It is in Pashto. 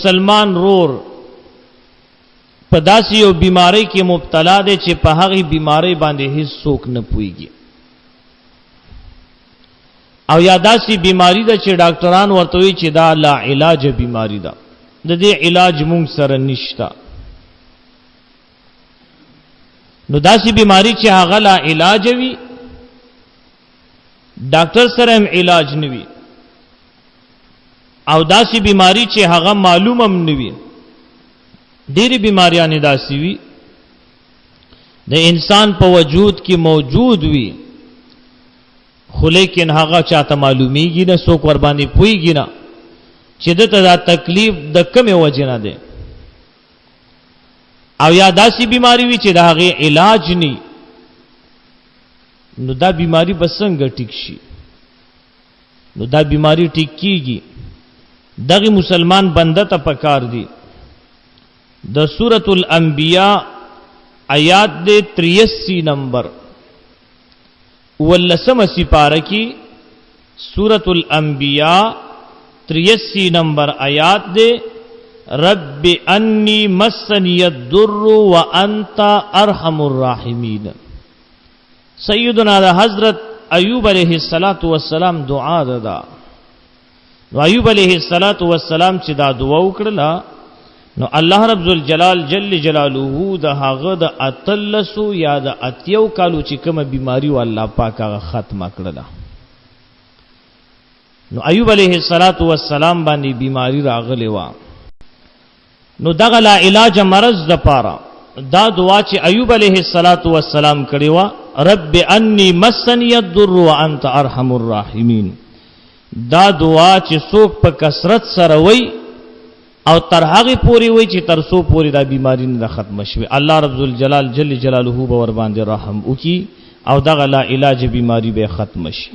مسلمان رور په داسې یو بیماری کې مبتلا دی چې په هغې بیماری باندې هیڅ څوک نه پوهیږي، او یا داسې بیماری ده چې ډاکټران ورته وایي چې دا لا علاج بیماری ده، د دې علاج مونږ سره نشته. نو داسې بیماری چې هغه لا علاج وي، ډاکټر سره هم علاج نه وي، او داسې بیماری چې هغه معلوم هم نه وي، ډېرې بیماریانې داسې وي د انسان په وجود کې موجود وي، خو لیکن هغه چاته معلومیږي نه، څوک ور باندې پوهیږي نه چې دته دا تکلیف د کومې وجې نه دی، او یا داسې بیماری وي چې د هغې علاج نه، نو دا بیماری به څنګه ټیک شي؟ نو دا بیماری ټیک کیږي، دغه مسلمان بنده ته پکار دی د سورۃ الانبیاء آیات دے 83 نمبر ولسم سپارہ کی سورۃ الانبیاء 83 نمبر آیات دے رب انی مسنی الضر وانت ارحم الراحمین. سیدنا حضرت ایوب علیہ السلام دعا دا نو ایوب علیہ السلام چې دا دعا وکړه نو الله رب الجلال جل جلاله د هغه د اتلسو یا د اتیو کالو چې کومه بیماری و الله پاک هغه ختم کړله. نو ایوب علیہ السلام باندې بیماری راغلی و، نو دغه لا علاج مرض د پاره دا دعا چې ایوب علیہ السلام کړی و رب انی مسنی الضر وانت ارحم الراحمین. دا دعا چې څوک په کثرت سره وای او تر هغه پوری وای چې تر سو پوری دا بیماری نه ختم شوي، الله رب الجلال جل جلاله به ور باندې رحم وکي او دغه لا علاج بیماری به ختم شي.